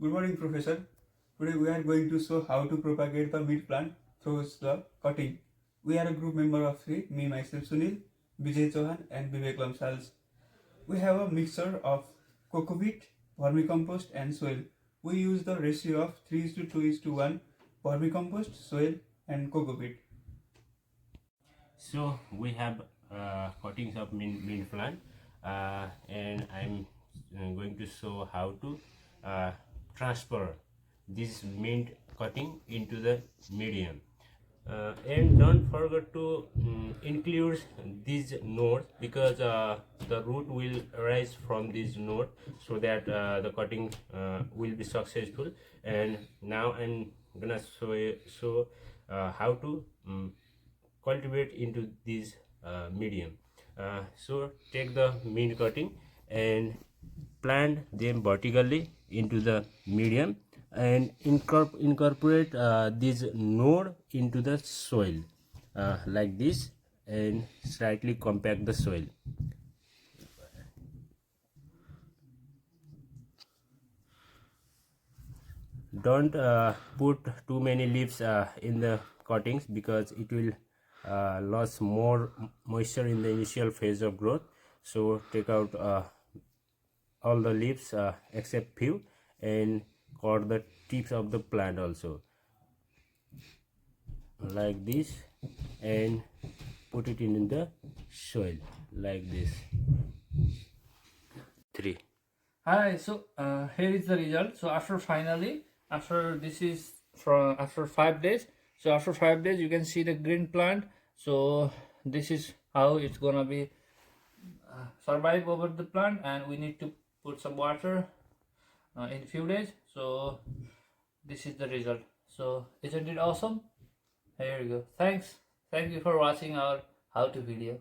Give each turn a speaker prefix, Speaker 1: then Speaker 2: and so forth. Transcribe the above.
Speaker 1: Good morning, Professor. Today we are going to show how to propagate the mint plant through the cutting. We are a group member of three, me, myself, Sunil, Vijay Chauhan and Vivek Lamsals. We have a mixture of cocopeat, vermicompost and soil. We use the ratio of 3:2:1 vermicompost, soil and cocopeat.
Speaker 2: So we have cuttings of mint plant, and I'm going to show how to transfer this mint cutting into the medium. And don't forget to include these nodes, because the root will arise from this node, so that the cutting will be successful. And now I'm gonna show how to cultivate into this medium. So take the mint cutting and plant them vertically into the medium, and incorporate this node into the soil like this, and slightly compact the soil. Don't put too many leaves in the cuttings, because it will lose more moisture in the initial phase of growth. So take out all the leaves except few, and cut the tips of the plant also like this, and put it in the soil like this. 3.
Speaker 3: Hi, so here is the result. So after this is from after 5 days. So after 5 days you can see the green plant. So this is how it's gonna be survive over the plant, and we need to put some water in few days. So this is the result. So isn't it awesome? Here you go. Thank you for watching our how to video.